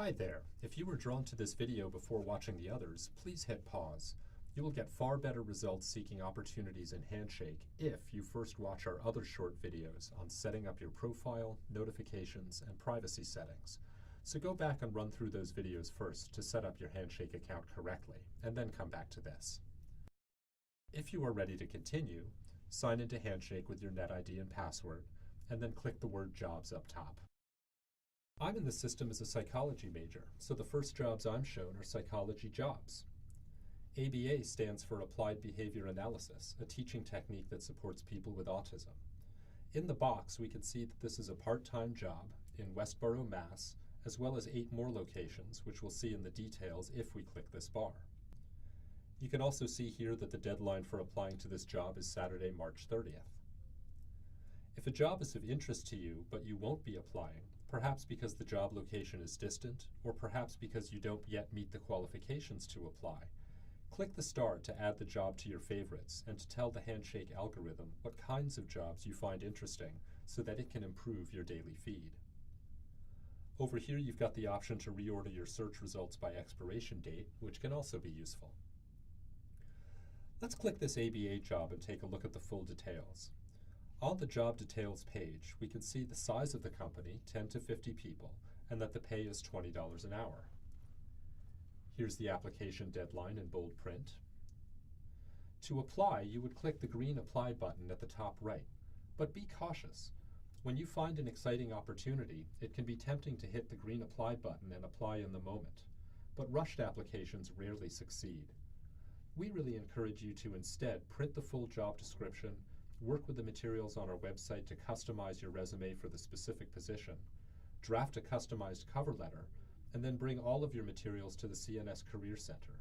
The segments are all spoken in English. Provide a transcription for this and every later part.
Hi there. If you were drawn to this video before watching the others, please hit pause. You will get far better results seeking opportunities in Handshake if you first watch our other short videos on setting up your profile, notifications, and privacy settings. So go back and run through those videos first to set up your Handshake account correctly, and then come back to this. If you are ready to continue, sign into Handshake with your NetID and password, and then click the word Jobs up top. I'm in the system as a psychology major, so the first jobs I'm shown are psychology jobs. ABA stands for Applied Behavior Analysis, a teaching technique that supports people with autism. In the box, we can see that this is a part-time job in Westboro, Mass., as well as 8 more locations, which we'll see in the details if we click this bar. You can also see here that the deadline for applying to this job is Saturday, March 30th. If a job is of interest to you, but you won't be applying, perhaps because the job location is distant, or perhaps because you don't yet meet the qualifications to apply, click the star to add the job to your favorites and to tell the Handshake algorithm what kinds of jobs you find interesting so that it can improve your daily feed. Over here you've got the option to reorder your search results by expiration date, which can also be useful. Let's click this ABA job and take a look at the full details. On the job details page, we can see the size of the company, 10 to 50 people, and that the pay is $20 an hour. Here's the application deadline in bold print. To apply, you would click the green Apply button at the top right, but be cautious. When you find an exciting opportunity, it can be tempting to hit the green Apply button and apply in the moment, but rushed applications rarely succeed. We really encourage you to instead print the full job description, work with the materials on our website to customize your resume for the specific position, draft a customized cover letter, and then bring all of your materials to the CNS Career Center.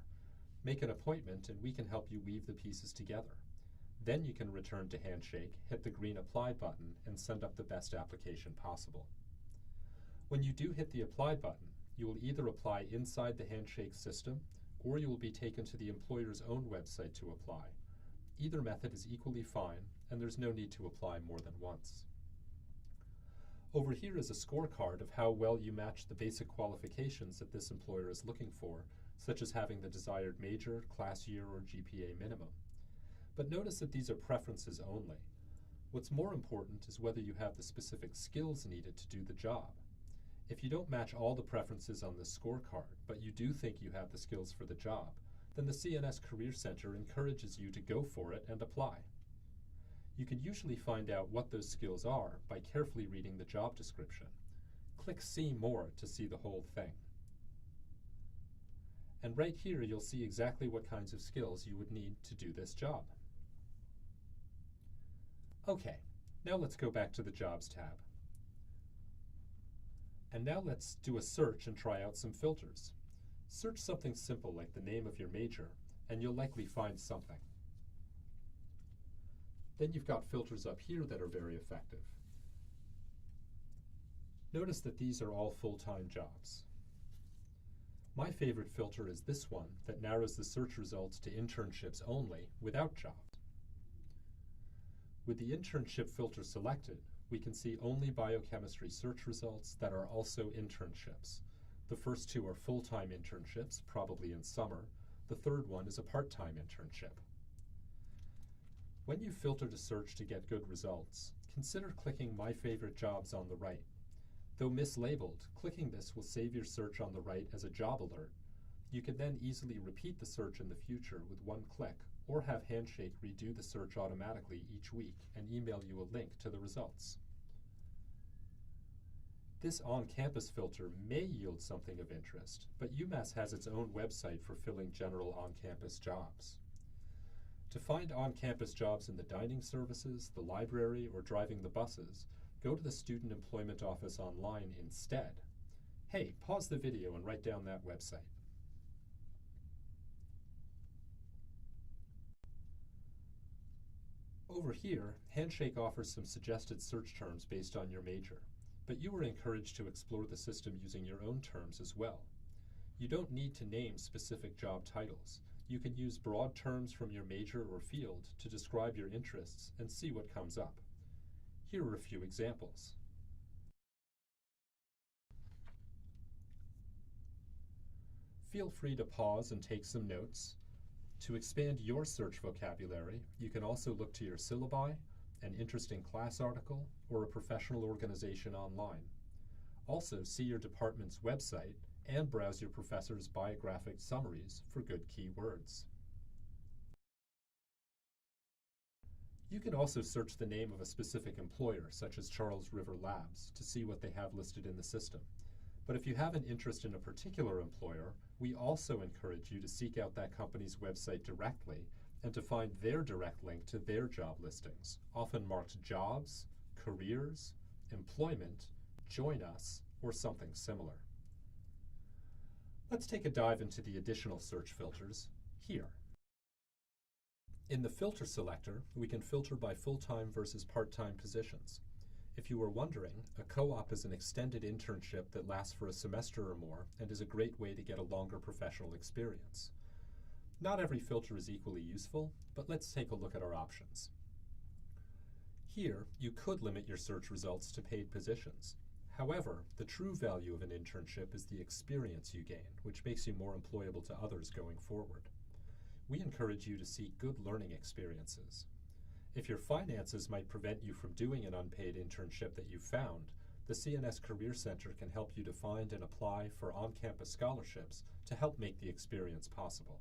Make an appointment and we can help you weave the pieces together. Then you can return to Handshake, hit the green Apply button, and send up the best application possible. When you do hit the Apply button, you will either apply inside the Handshake system, or you will be taken to the employer's own website to apply. Either method is equally fine, and there's no need to apply more than once. Over here is a scorecard of how well you match the basic qualifications that this employer is looking for, such as having the desired major, class year, or GPA minimum. But notice that these are preferences only. What's more important is whether you have the specific skills needed to do the job. If you don't match all the preferences on this scorecard, but you do think you have the skills for the job, then the CNS Career Center encourages you to go for it and apply. You can usually find out what those skills are by carefully reading the job description. Click See More to see the whole thing. And right here you'll see exactly what kinds of skills you would need to do this job. Okay, now let's go back to the Jobs tab. And now let's do a search and try out some filters. Search something simple like the name of your major, and you'll likely find something. Then you've got filters up here that are very effective. Notice that these are all full-time jobs. My favorite filter is this one that narrows the search results to internships only without jobs. With the internship filter selected, we can see only biochemistry search results that are also internships. The first 2 are full-time internships, probably in summer. The third one is a part-time internship. When you filter to search to get good results, consider clicking My Favorite Jobs on the right. Though mislabeled, clicking this will save your search on the right as a job alert. You can then easily repeat the search in the future with one click, or have Handshake redo the search automatically each week and email you a link to the results. This on-campus filter may yield something of interest, but UMass has its own website for filling general on-campus jobs. To find on-campus jobs in the dining services, the library, or driving the buses, go to the Student Employment Office online instead. Hey, pause the video and write down that website. Over here, Handshake offers some suggested search terms based on your major, but you are encouraged to explore the system using your own terms as well. You don't need to name specific job titles. You can use broad terms from your major or field to describe your interests and see what comes up. Here are a few examples. Feel free to pause and take some notes. To expand your search vocabulary, you can also look to your syllabi, an interesting class article, or a professional organization online. Also, see your department's website and browse your professor's biographic summaries for good keywords. You can also search the name of a specific employer, such as Charles River Labs, to see what they have listed in the system. But if you have an interest in a particular employer, we also encourage you to seek out that company's website directly and to find their direct link to their job listings, often marked Jobs, Careers, Employment, Join Us, or something similar. Let's take a dive into the additional search filters here. In the filter selector, we can filter by full-time versus part-time positions. If you were wondering, a co-op is an extended internship that lasts for a semester or more and is a great way to get a longer professional experience. Not every filter is equally useful, but let's take a look at our options. Here, you could limit your search results to paid positions. However, the true value of an internship is the experience you gain, which makes you more employable to others going forward. We encourage you to seek good learning experiences. If your finances might prevent you from doing an unpaid internship that you found, the CNS Career Center can help you to find and apply for on-campus scholarships to help make the experience possible.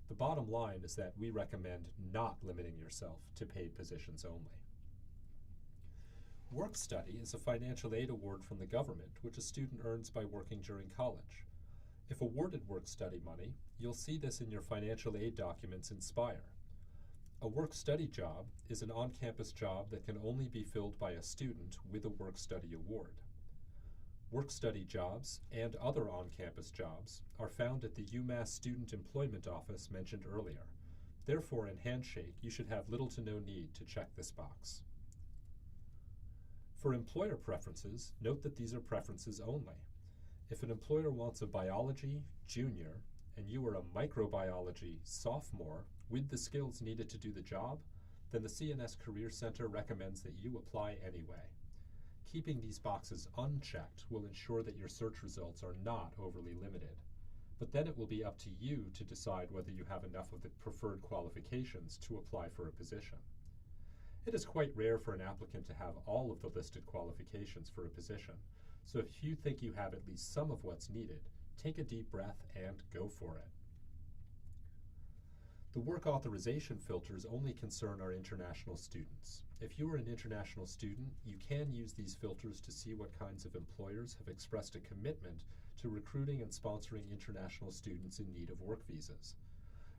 The bottom line is that we recommend not limiting yourself to paid positions only. Work study is a financial aid award from the government which a student earns by working during college. If awarded work study money, you'll see this in your financial aid documents Inspire. A work-study job is an on-campus job that can only be filled by a student with a work-study award. Work-study jobs and other on-campus jobs are found at the UMass Student Employment Office mentioned earlier. Therefore, in Handshake, you should have little to no need to check this box. For employer preferences, note that these are preferences only. If an employer wants a biology junior and you are a microbiology sophomore with the skills needed to do the job, then the CNS Career Center recommends that you apply anyway. Keeping these boxes unchecked will ensure that your search results are not overly limited. But then it will be up to you to decide whether you have enough of the preferred qualifications to apply for a position. It is quite rare for an applicant to have all of the listed qualifications for a position, so if you think you have at least some of what's needed, take a deep breath and go for it. The work authorization filters only concern our international students. If you are an international student, you can use these filters to see what kinds of employers have expressed a commitment to recruiting and sponsoring international students in need of work visas.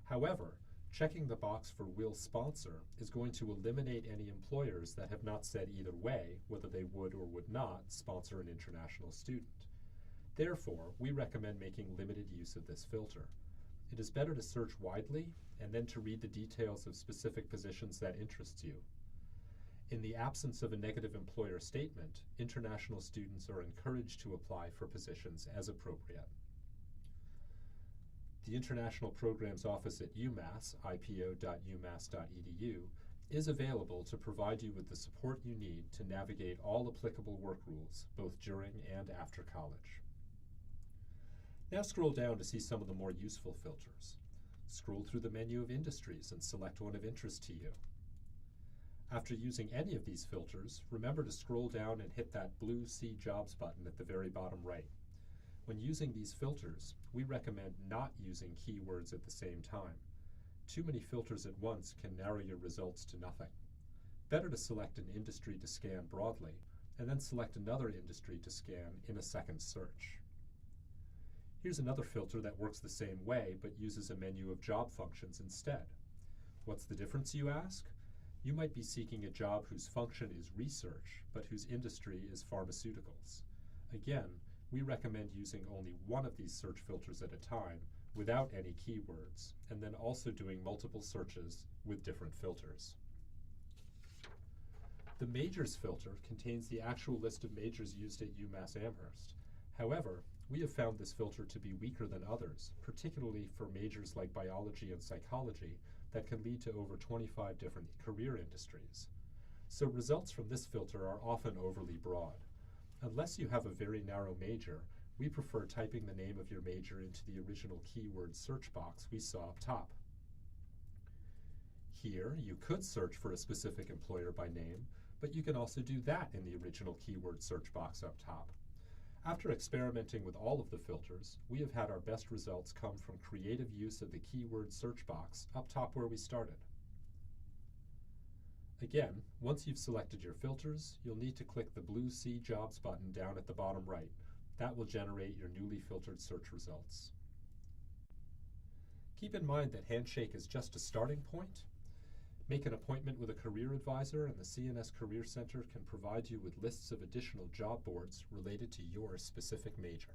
However, checking the box for will sponsor is going to eliminate any employers that have not said either way whether they would or would not sponsor an international student. Therefore, we recommend making limited use of this filter. It is better to search widely and then to read the details of specific positions that interest you. In the absence of a negative employer statement, international students are encouraged to apply for positions as appropriate. The International Programs Office at UMass, ipo.umass.edu, is available to provide you with the support you need to navigate all applicable work rules, both during and after college. Now scroll down to see some of the more useful filters. Scroll through the menu of industries and select one of interest to you. After using any of these filters, remember to scroll down and hit that blue See Jobs button at the very bottom right. When using these filters, we recommend not using keywords at the same time. Too many filters at once can narrow your results to nothing. Better to select an industry to scan broadly, and then select another industry to scan in a second search. Here's another filter that works the same way but uses a menu of job functions instead. What's the difference, you ask? You might be seeking a job whose function is research, but whose industry is pharmaceuticals. Again, we recommend using only one of these search filters at a time without any keywords, and then also doing multiple searches with different filters. The majors filter contains the actual list of majors used at UMass Amherst. However, we have found this filter to be weaker than others, particularly for majors like biology and psychology that can lead to over 25 different career industries. So results from this filter are often overly broad. Unless you have a very narrow major, We prefer typing the name of your major into the original keyword search box we saw up top. Here, you could search for a specific employer by name, but you can also do that in the original keyword search box up top. After experimenting with all of the filters, we have had our best results come from creative use of the keyword search box up top where we started. Again, once you've selected your filters, you'll need to click the blue See Jobs button down at the bottom right. That will generate your newly filtered search results. Keep in mind that Handshake is just a starting point. Make an appointment with a career advisor, and the CNS Career Center can provide you with lists of additional job boards related to your specific major.